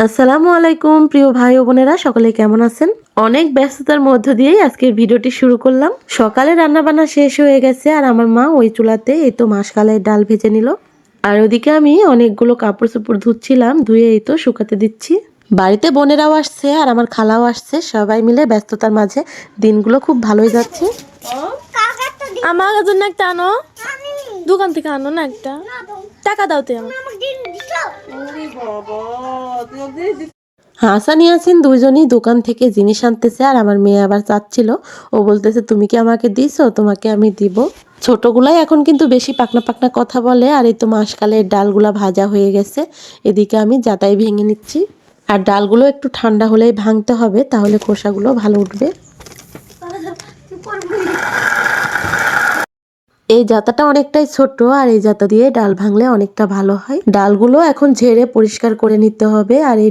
আসসালামু আলাইকুম প্রিয় ভাই ও বোনেরা, সকলে কেমন আছেন? অনেক ব্যস্ততার মধ্য দিয়েই আজকের ভিডিওটি শুরু করলাম। সকালে রান্নাবান্না শেষ হয়ে গেছে আর আমার মা ওই চুলাতে এই তো মাসকালের ডাল ভেজে নিল। আর ওদিকে আমি অনেকগুলো কাপড় চোপড় ধুচ্ছিলাম, ধুয়ে এই তো শুকাতে দিচ্ছি। বাড়িতে বোনেরাও আসছে আর আমার খালাও আসছে, সবাই মিলে ব্যস্ততার মাঝে দিনগুলো খুব ভালোই যাচ্ছে। আমার জন্য একটা আনো, দোকান থেকে আনো না, একটা টাকা দাও তুই আমার। হাসান ইয়াসিন দুইজনই দোকান থেকে জিনিস আনতেছে আর আমার মেয়ে আবার চাচ্ছিল, ও বলতেছে তুমি কি আমাকে দিছো, তোমাকে আমি দিব। ছোটগুলাই এখন কিন্তু বেশি পাকনা পাকনা কথা বলে। আর এই তো মাসকালের ডালগুলা ভাজা হয়ে গেছে, এদিকে আমি জাতাই ভেঙে নিচ্ছি। আর ডালগুলো একটু ঠান্ডা হলেই ভাঙতে হবে, তাহলে খোসাগুলো ভালো উঠবে। এই জাতাটা অনেকটাই ছোট আর এই জাতা দিয়ে ডাল ভাঙলে অনেকটা ভালো হয়। ডালগুলো এখন ঝেড়ে পরিষ্কার করে নিতে হবে। আর এই